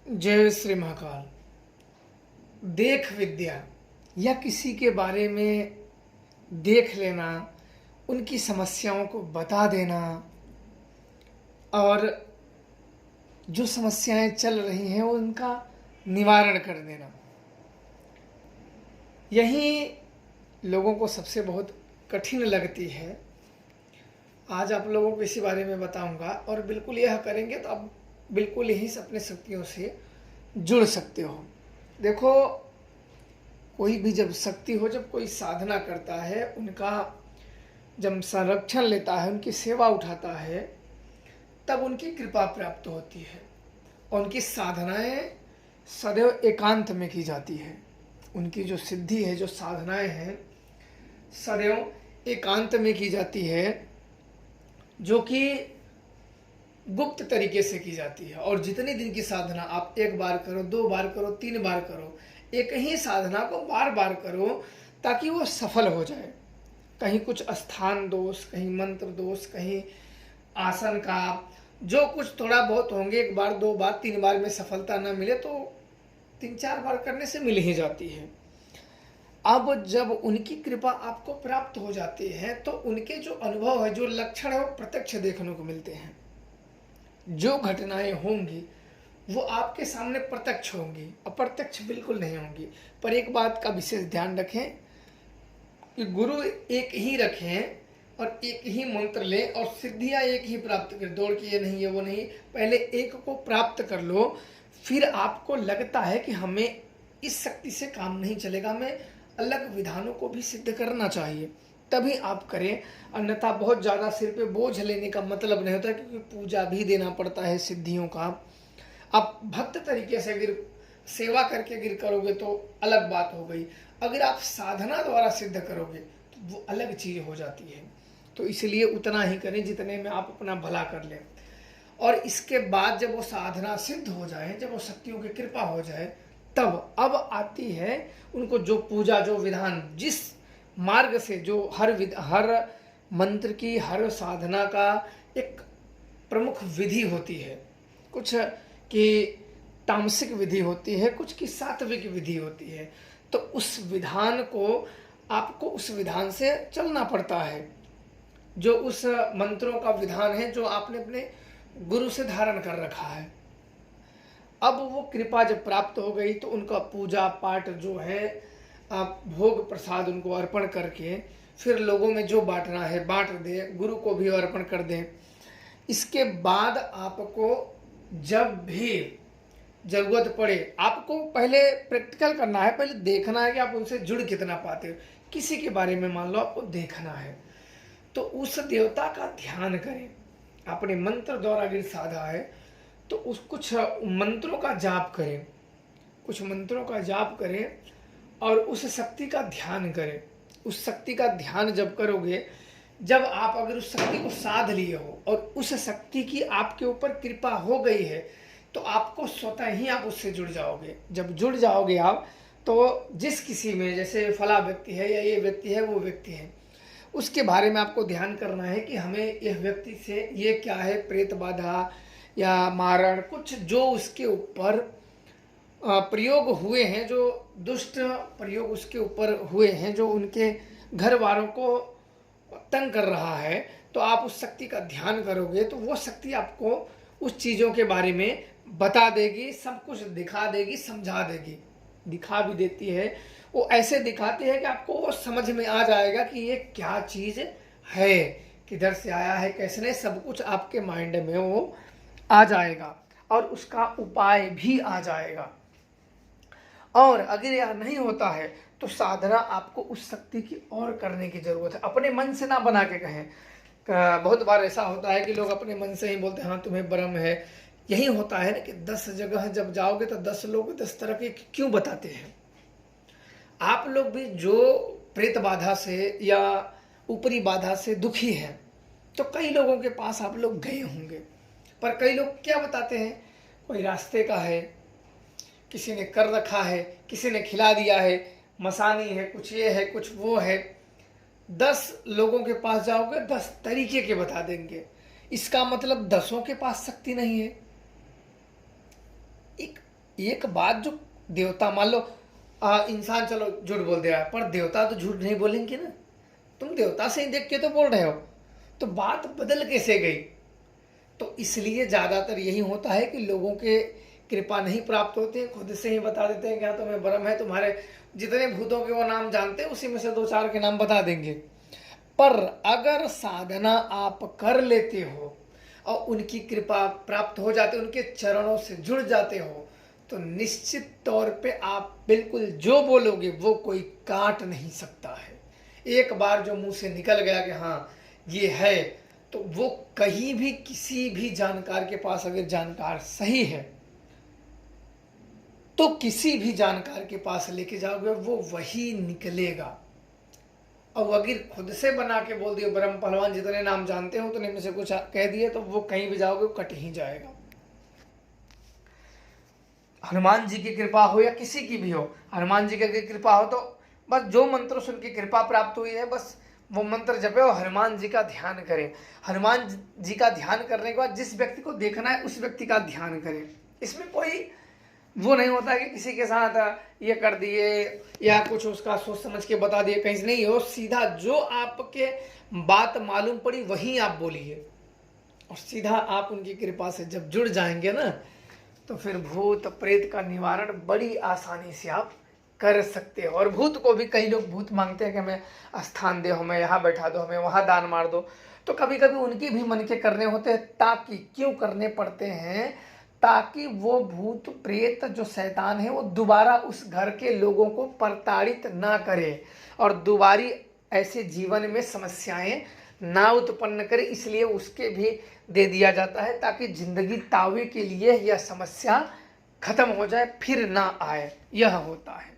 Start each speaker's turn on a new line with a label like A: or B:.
A: जय श्री महाकाल। देख विद्या या किसी के बारे में देख लेना, उनकी समस्याओं को बता देना और जो समस्याएं चल रही हैं उनका निवारण कर देना, यही लोगों को सबसे बहुत कठिन लगती है। आज आप लोगों को इसी बारे में बताऊंगा और बिल्कुल यह करेंगे तो आप बिल्कुल यही अपने शक्तियों से जुड़ सकते हो। देखो, कोई भी जब शक्ति हो, जब कोई साधना करता है, उनका जब संरक्षण लेता है, उनकी सेवा उठाता है, तब उनकी कृपा प्राप्त होती है और उनकी साधनाएं सदैव एकांत में की जाती है। उनकी जो सिद्धि है, जो साधनाएं हैं, सदैव एकांत में की जाती है, जो कि गुप्त तरीके से की जाती है। और जितने दिन की साधना आप एक बार करो, दो बार करो, तीन बार करो, एक ही साधना को बार बार करो ताकि वो सफल हो जाए। कहीं कुछ स्थान दोष, कहीं मंत्र दोष, कहीं आसन का जो कुछ थोड़ा बहुत होंगे, एक बार दो बार तीन बार में सफलता न मिले तो तीन चार बार करने से मिल ही जाती है। अब जब उनकी कृपा आपको प्राप्त हो जाती है तो उनके जो अनुभव है, जो लक्षण है, वो प्रत्यक्ष देखने को मिलते हैं। जो घटनाएं होंगी वो आपके सामने प्रत्यक्ष होंगी, अप्रत्यक्ष बिल्कुल नहीं होंगी। पर एक बात का विशेष ध्यान रखें कि गुरु एक ही रखें और एक ही मंत्र लें और सिद्धियां एक ही प्राप्त करें। दौड़ के ये नहीं, ये वो नहीं, पहले एक को प्राप्त कर लो, फिर आपको लगता है कि हमें इस शक्ति से काम नहीं चलेगा, हमें अलग विधानों को भी सिद्ध करना चाहिए, तभी आप करें। अन्यथा बहुत ज़्यादा सिर पे बोझ लेने का मतलब नहीं होता, क्योंकि पूजा भी देना पड़ता है सिद्धियों का। आप भक्त तरीके से अगर सेवा करके अगर करोगे तो अलग बात हो गई, अगर आप साधना द्वारा सिद्ध करोगे तो वो अलग चीज़ हो जाती है। तो इसलिए उतना ही करें जितने में आप अपना भला कर लें। और इसके बाद जब वो साधना सिद्ध हो जाए, जब वो शक्तियों की कृपा हो जाए, तब अब आती है उनको जो पूजा, जो विधान, जिस मार्ग से, जो हर मंत्र की, हर साधना का एक प्रमुख विधि होती है। कुछ की तामसिक विधि होती है, कुछ की सात्विक विधि होती है। तो उस विधान को आपको उस विधान से चलना पड़ता है, जो उस मंत्रों का विधान है जो आपने अपने गुरु से धारण कर रखा है। अब वो कृपा जब प्राप्त हो गई तो उनका पूजा पाठ जो है, आप भोग प्रसाद उनको अर्पण करके फिर लोगों में जो बांटना है बांट दें, गुरु को भी अर्पण कर दें। इसके बाद आपको जब भी जरूरत पड़े, आपको पहले प्रैक्टिकल करना है, पहले देखना है कि आप उनसे जुड़ कितना पाते हो। किसी के बारे में मान लो आपको देखना है तो उस देवता का ध्यान करें। अपने मंत्र द्वारा अगर साधा है तो उस कुछ मंत्रों का जाप करें, कुछ मंत्रों का जाप करें और उस शक्ति का ध्यान करें। उस शक्ति का ध्यान जब करोगे, जब आप अगर उस शक्ति को साध लिए हो और उस शक्ति की आपके ऊपर कृपा हो गई है तो आपको स्वतः ही आप उससे जुड़ जाओगे। जब जुड़ जाओगे आप तो जिस किसी में, जैसे फला व्यक्ति है या ये व्यक्ति है, वो व्यक्ति है, उसके बारे में आपको ध्यान करना है कि हमें यह व्यक्ति से ये क्या है, प्रेत बाधा या मारण, कुछ जो उसके ऊपर प्रयोग हुए हैं, जो दुष्ट प्रयोग उसके ऊपर हुए हैं, जो उनके घर वालों को तंग कर रहा है, तो आप उस शक्ति का ध्यान करोगे तो वो शक्ति आपको उस चीज़ों के बारे में बता देगी, सब कुछ दिखा देगी, समझा देगी। दिखा भी देती है, वो ऐसे दिखाती है कि आपको वो समझ में आ जाएगा कि ये क्या चीज़ है, किधर से आया है, कैसे नहीं, सब कुछ आपके माइंड में वो आ जाएगा और उसका उपाय भी आ जाएगा। और अगर यह नहीं होता है तो साधना आपको उस शक्ति की और करने की जरूरत है। अपने मन से ना बना के कहें। बहुत बार ऐसा होता है कि लोग अपने मन से ही बोलते हैं हाँ तुम्हें भ्रम है। यही होता है ना कि 10 जगह जब जाओगे तो 10 लोग 10 तरह के क्यों बताते हैं। आप लोग भी जो प्रेत बाधा से या ऊपरी बाधा से दुखी हैं तो कई लोगों के पास आप लोग गए होंगे, पर कई लोग क्या बताते हैं, कोई रास्ते का है, किसी ने कर रखा है, किसी ने खिला दिया है, मसानी है, कुछ ये है, कुछ वो है। 10 लोगों के पास जाओगे 10 तरीके के बता देंगे। इसका मतलब 10 के पास शक्ति नहीं है। एक एक बात जो देवता, मान लो इंसान चलो झूठ बोल दे रहा है, पर देवता तो झूठ नहीं बोलेंगे ना। तुम देवता से ही देख के तो बोल रहे हो, तो बात बदल कैसे गई? तो इसलिए ज़्यादातर यही होता है कि लोगों के कृपा नहीं प्राप्त होती है, खुद से ही बता देते हैं कि हाँ तुम्हें भ्रम है, तुम्हारे जितने भूतों के वो नाम जानते हैं उसी में से 2-4 के नाम बता देंगे। पर अगर साधना आप कर लेते हो और उनकी कृपा प्राप्त हो जाते, उनके चरणों से जुड़ जाते हो, तो निश्चित तौर पे आप बिल्कुल जो बोलोगे वो कोई काट नहीं सकता है। एक बार जो मुंह से निकल गया कि हाँ ये है, तो वो कहीं भी किसी भी जानकार के पास, अगर जानकार सही है तो किसी भी जानकार के पास लेके जाओगे वो वही निकलेगा। और अगर खुद से बना के बोल दिए ब्रह्म पहलवान जितने नाम जानते हो उतने में से कुछ कह दिए, तो वो कहीं भी जाओगे कट ही जाएगा। हनुमान जी की कृपा हो या किसी की भी हो, हनुमान जी की कृपा हो तो बस जो मंत्र से उनकी कृपा प्राप्त हुई है बस वो मंत्र जपे और हनुमान जी का ध्यान करें। हनुमान जी का ध्यान करने के बाद जिस व्यक्ति को देखना है उस व्यक्ति का ध्यान करें। इसमें कोई वो नहीं होता कि किसी के साथ ये कर दिए या कुछ उसका सोच समझ के बता दिए, कहीं से नहीं हो, सीधा जो आपके बात मालूम पड़ी वही आप बोलिए और सीधा आप उनकी कृपा से जब जुड़ जाएंगे ना, तो फिर भूत प्रेत का निवारण बड़ी आसानी से आप कर सकते हो। और भूत को भी कई लोग भूत मांगते हैं कि हमें स्थान दे, हमें यहाँ बैठा दो, हमें वहाँ दान मार दो, तो कभी कभी उनके भी मन के करने होते हैं। ताकि क्यों करने पड़ते हैं? ताकि वो भूत प्रेत जो शैतान है वो दोबारा उस घर के लोगों को प्रताड़ित ना करे और दोबारी ऐसे जीवन में समस्याएं ना उत्पन्न करे, इसलिए उसके भी दे दिया जाता है ताकि जिंदगी तावे के लिए यह समस्या खत्म हो जाए, फिर ना आए, यह होता है।